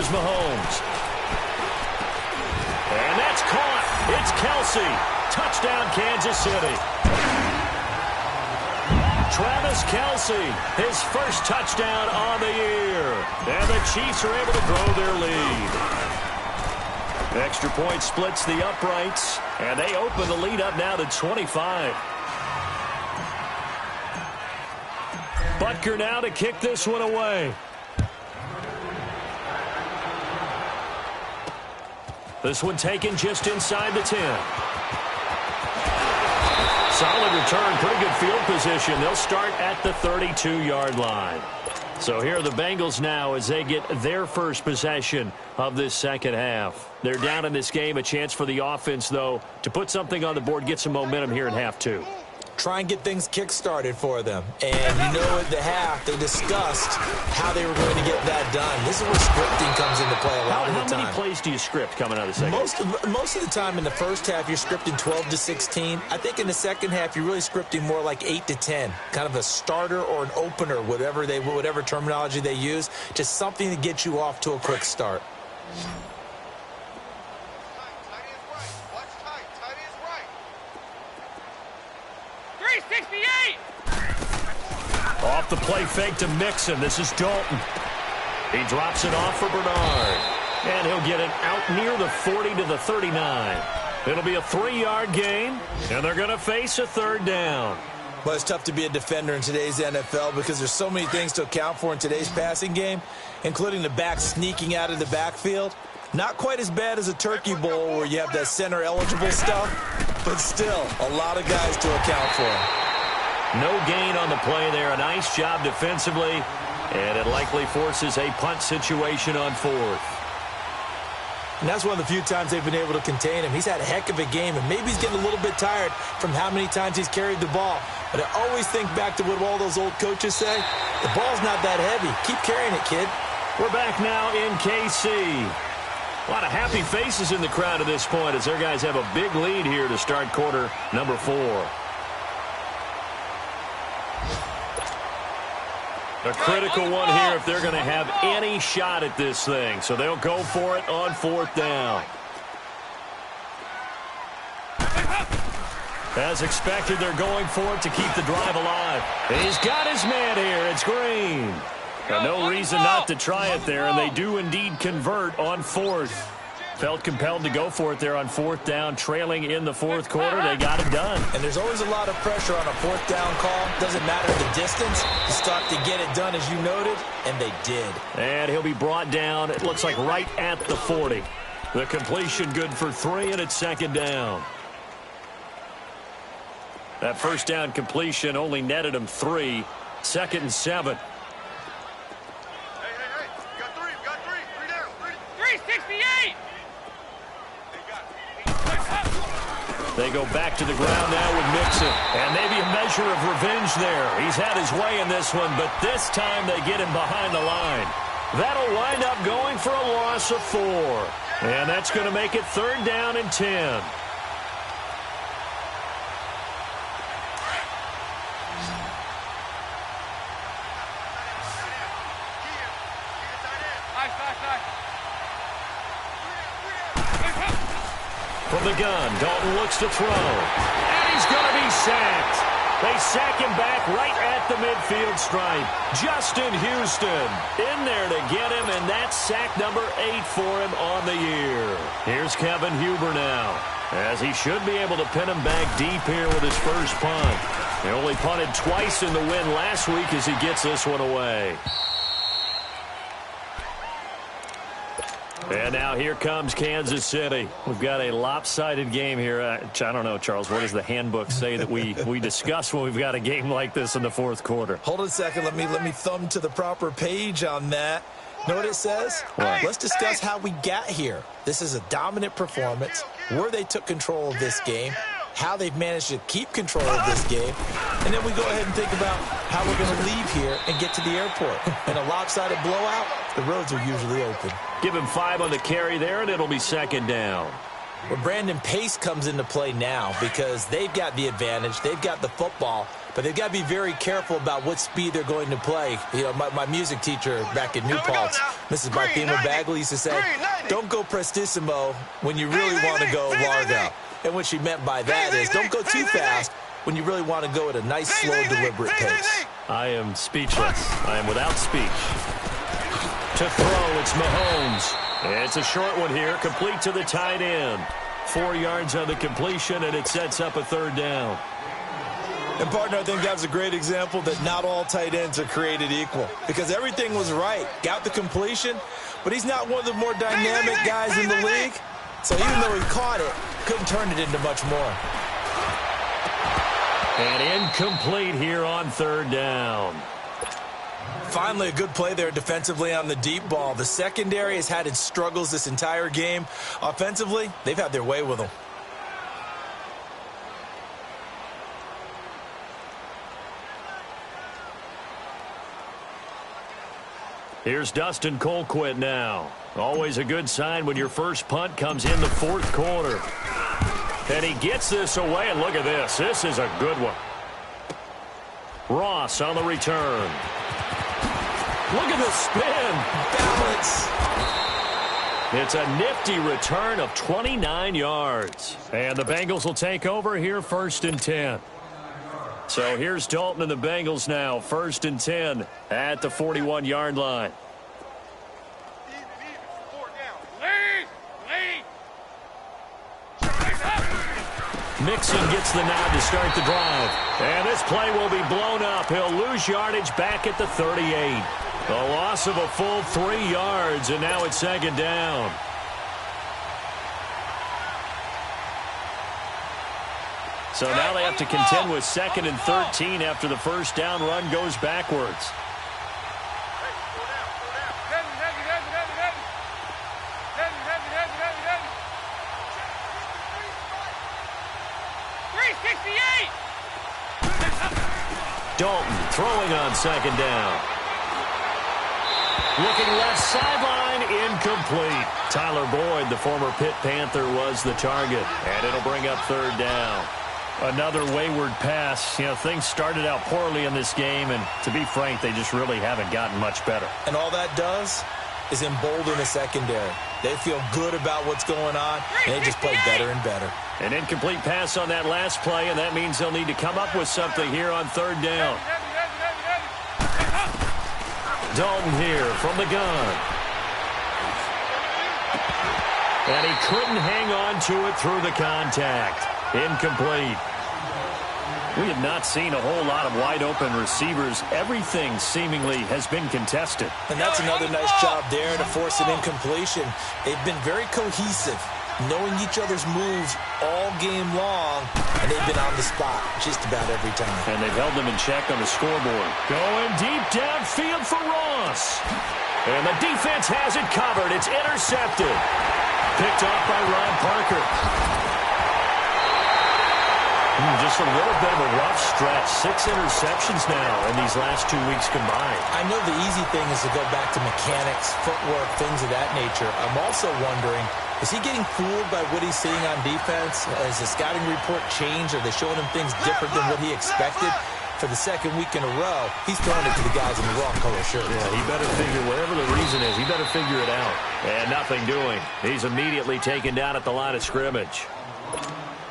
Here's Mahomes. And that's caught. It's Kelsey. Touchdown, Kansas City. Travis Kelsey, his first touchdown on the year. And the Chiefs are able to grow their lead. Extra point splits the uprights, and they open the lead up now to 25. Butker now to kick this one away. This one taken just inside the 10. Solid return, pretty good field position. They'll start at the 32-yard line. So here are the Bengals now as they get their first possession of this second half. They're down in this game. A chance for the offense, though, to put something on the board, get some momentum here in half two. Try and get things kick-started for them. And you know at the half, they discussed how they were going to get that done. This is where scripting comes into play a lot of the time. How many plays do you script coming out of the second half? Most of the time in the first half, you're scripting 12 to 16. I think in the second half, you're really scripting more like 8 to 10. Kind of a starter or an opener, whatever terminology they use. Just something to get you off to a quick start. Off the play fake to Mixon. This is Dalton. He drops it off for Bernard. And he'll get it out near the 40 to the 39. It'll be a 3-yard gain, and they're going to face a third down. Well, it's tough to be a defender in today's NFL because there's so many things to account for in today's passing game, including the back sneaking out of the backfield. Not quite as bad as a turkey bowl where you have that center-eligible stuff, but still a lot of guys to account for. No gain on the play there. A nice job defensively, and it likely forces a punt situation on fourth. And that's one of the few times they've been able to contain him. He's had a heck of a game, and maybe he's getting a little bit tired from how many times he's carried the ball. But I always think back to what all those old coaches say. The ball's not that heavy. Keep carrying it, kid. We're back now in KC. A lot of happy faces in the crowd at this point as their guys have a big lead here to start quarter number 4. A critical one here if they're going to have any shot at this thing. So they'll go for it on fourth down. As expected, they're going for it to keep the drive alive. He's got his man here. It's Green. No reason not to try it there, and they do indeed convert on fourth. Felt compelled to go for it there on fourth down, trailing in the fourth quarter. They got it done. And there's always a lot of pressure on a fourth down call. Doesn't matter the distance. Just have to get it done, as you noted, and they did. And he'll be brought down, it looks like right at the 40. The completion good for 3, and it's second down. That first down completion only netted him 3. Second and 7. They go back to the ground now with Mixon. And maybe a measure of revenge there. He's had his way in this one, but this time they get him behind the line. That'll wind up going for a loss of 4. And that's going to make it third down and 10. From the gun, Dalton looks to throw. And he's going to be sacked. They sack him back right at the midfield stripe. Justin Houston in there to get him, and that's sack number 8 for him on the year. Here's Kevin Huber now, as he should be able to pin him back deep here with his first punt. He only punted twice in the win last week as he gets this one away. And now here comes Kansas City. We've got a lopsided game here. I don't know, Charles, what does the handbook say that we discuss when we've got a game like this in the fourth quarter? Hold on a second. Let me thumb to the proper page on that. Know what it says? What? Let's discuss how we got here. This is a dominant performance, where they took control of this game, how they've managed to keep control of this game, and then we go ahead and think about how we're going to leave here and get to the airport. In a lopsided blowout, the roads are usually open. Give him 5 on the carry there, and it'll be second down. Well, Brandon, pace comes into play now because they've got the advantage. They've got the football, but they've got to be very careful about what speed they're going to play. You know, my music teacher back in New Paltz, Mrs. Marthema Bagley, used to say, don't go prestissimo when you really want to go largo. And what she meant by that is don't go too fast when you really want to go at a nice, slow, deliberate pace. I am speechless. I am without speech. To throw, it's Mahomes. It's a short one here, complete to the tight end. 4 yards on the completion, and it sets up a 3rd down. And, partner, I think that's a great example that not all tight ends are created equal because everything was right. Got the completion, but he's not one of the more dynamic guys in the league. So even though he caught it, couldn't turn it into much more. And incomplete here on 3rd down. Finally, a good play there defensively on the deep ball. The secondary has had its struggles this entire game. Offensively, they've had their way with them. Here's Dustin Colquitt now. Always a good sign when your first punt comes in the 4th quarter. And he gets this away, and look at this. This is a good one. Ross on the return. Look at the spin. Balance. It's a nifty return of 29 yards. And the Bengals will take over here 1st and 10. So here's Dalton and the Bengals now. 1st and 10 at the 41-yard line. Mixon gets the nod to start the drive. And this play will be blown up. He'll lose yardage back at the 38. A loss of a full 3 yards, and now it's 2nd down. So now they have to contend with 2nd and 13 after the 1st down run goes backwards. Dalton throwing on 2nd down. Looking left sideline, incomplete. Tyler Boyd, the former Pitt Panther, was the target, and it'll bring up 3rd down. Another wayward pass. You know, things started out poorly in this game, and to be frank, they just really haven't gotten much better. And all that does is embolden the secondary. They feel good about what's going on, and they just play better and better. An incomplete pass on that last play, and that means they'll need to come up with something here on 3rd down. Dalton here from the gun. And he couldn't hang on to it through the contact. Incomplete. We have not seen a whole lot of wide-open receivers. Everything seemingly has been contested. And that's another nice job there to force an incompletion. They've been very cohesive, knowing each other's moves all game long, and they've been on the spot just about every time. And they've held them in check on the scoreboard. Going deep downfield for Ross. And the defense has it covered. It's intercepted. Picked off by Ron Parker. Just a little bit of a rough stretch. 6 interceptions now in these last 2 weeks combined. I know the easy thing is to go back to mechanics, footwork, things of that nature. I'm also wondering, is he getting fooled by what he's seeing on defense? Has the scouting report changed? Are they showing him things different than what he expected? For the 2nd week in a row, he's throwing it to the guys in the wrong color shirt. Yeah, he better figure, whatever the reason is, he better figure it out. And nothing doing. He's immediately taken down at the line of scrimmage.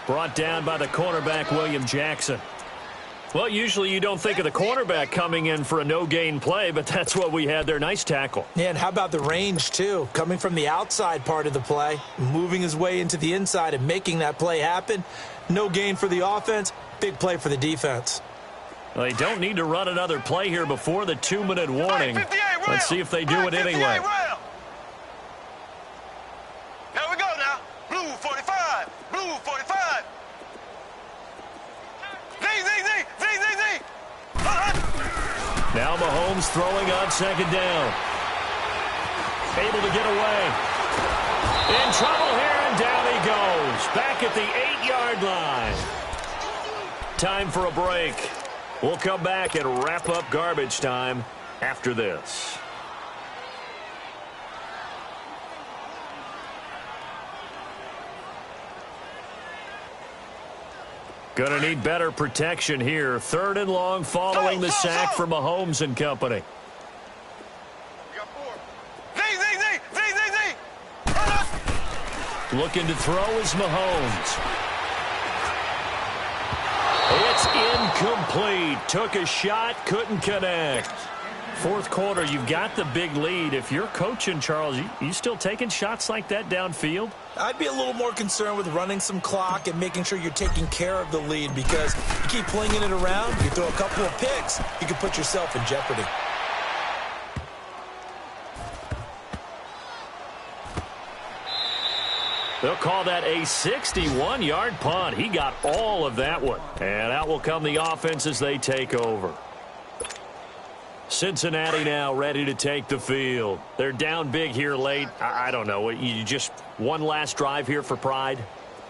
Brought down by the cornerback, William Jackson. Well, usually you don't think of the cornerback coming in for a no-gain play, but that's what we had there. Nice tackle. Yeah, and how about the range, too? Coming from the outside part of the play, moving his way into the inside and making that play happen. No gain for the offense, big play for the defense. Well, they don't need to run another play here before the 2-minute warning. Let's see if they do it anyway. Here we go now. Blue 45. Blue 45. Z. Now Mahomes throwing on 2nd down. Able to get away. In trouble here, and down he goes. Back at the 8-yard line. Time for a break. We'll come back and wrap up garbage time after this. Gonna need better protection here. 3rd and long following the sack from Mahomes and company. Looking to throw is Mahomes. It's incomplete. Took a shot, couldn't connect. 4th quarter, you've got the big lead. If you're coaching, Charles, you still taking shots like that downfield? I'd be a little more concerned with running some clock and making sure you're taking care of the lead, because you keep flinging it around, you throw a couple of picks, you can put yourself in jeopardy. They'll call that a 61-yard punt. He got all of that one. And out will come the offense as they take over. Cincinnati now ready to take the field. They're down big here late. I don't know. You just one last drive here for pride?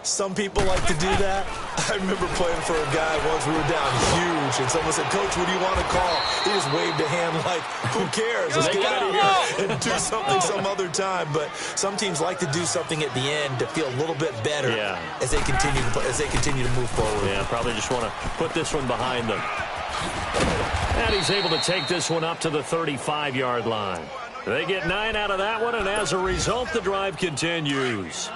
Some people like to do that. I remember playing for a guy once. We were down huge, and someone said, "Coach, what do you want to call?" He just waved a hand like, "Who cares? Let's get out of here and do something some other time." But some teams like to do something at the end to feel a little bit better as they continue to move forward. Yeah, probably just want to put this one behind them. And he's able to take this one up to the 35-yard line. They get 9 out of that one, and as a result, the drive continues.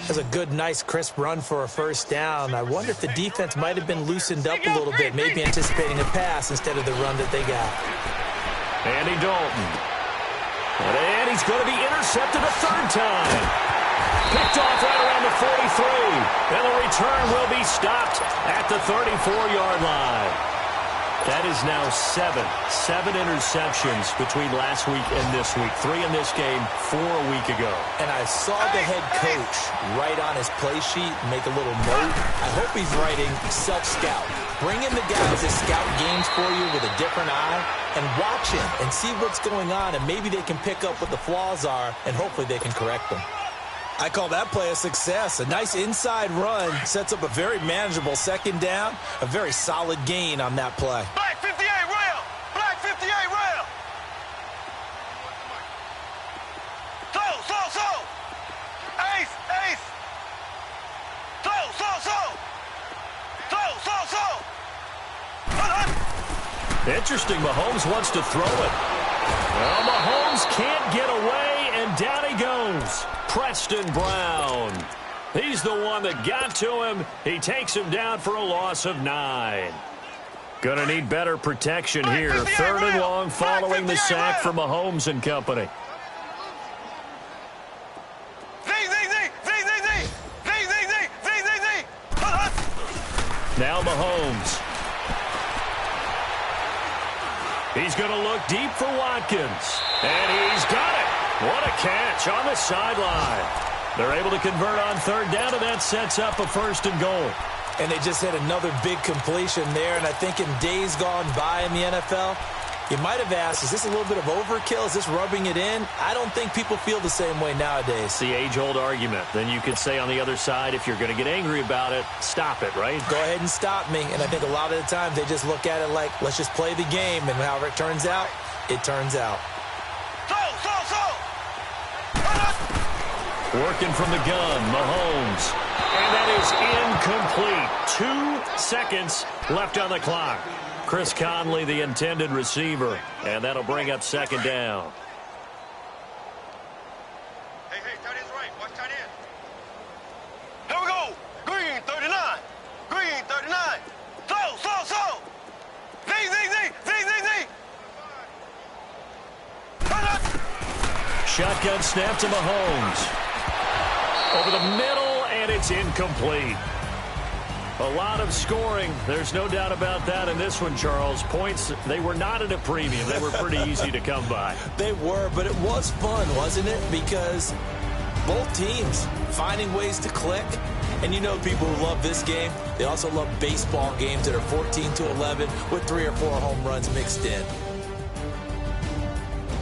That's a good, nice, crisp run for a first down. I wonder if the defense might have been loosened up a little bit, maybe anticipating a pass instead of the run that they got. Andy Dalton. And he's going to be intercepted a 3rd time. Picked off right around the 43. And the return will be stopped at the 34-yard line. That is now 7 interceptions between last week and this week. 3 in this game, 4 a week ago. And I saw the head coach write on his play sheet, make a little note. I hope he's writing self-scout. Bring in the guys that scout games for you with a different eye and watch him and see what's going on, and maybe they can pick up what the flaws are, and hopefully they can correct them. I call that play a success. A nice inside run sets up a very manageable 2nd down. A very solid gain on that play. Black 58 rail! Black 58 rail! So! Ace! So! Interesting, Mahomes wants to throw it. Well, Mahomes can't get away, and down he goes. Preston Brown. He's the one that got to him. He takes him down for a loss of 9. Gonna need better protection here. 3rd and long following the sack from Mahomes and company. Now Mahomes. He's going to look deep for Watkins. And he's got it. What a catch on the sideline. They're able to convert on 3rd down, and that sets up a 1st and goal. And they just had another big completion there. And I think in days gone by in the NFL, you might have asked, is this a little bit of overkill? Is this rubbing it in? I don't think people feel the same way nowadays. It's the age-old argument. Then you could say on the other side, if you're going to get angry about it, stop it, right? Go ahead and stop me. And I think a lot of the times they just look at it like, let's just play the game. And however it turns out, it turns out. Working from the gun, Mahomes. And that is incomplete. 2 seconds left on the clock. Chris Conley, the intended receiver, and that'll bring up 2nd down. Hey, tight end's right. Watch tight end. Here we go. Green 39. Green 39. So. Z. Shotgun snap to Mahomes. Over the middle, and it's incomplete. A lot of scoring. There's no doubt about that in this one, Charles. Points, they were not at a premium. They were pretty easy to come by. They were, but it was fun, wasn't it? Because both teams finding ways to click. And you know people who love this game, they also love baseball games that are 14-11 with 3 or 4 home runs mixed in.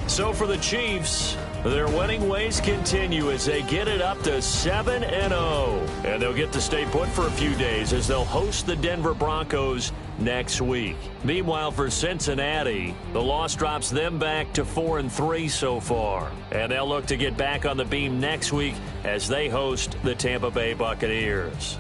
So for the Chiefs, their winning ways continue as they get it up to 7-0. And they'll get to stay put for a few days as they'll host the Denver Broncos next week. Meanwhile, for Cincinnati, the loss drops them back to 4-3 so far. And they'll look to get back on the beam next week as they host the Tampa Bay Buccaneers.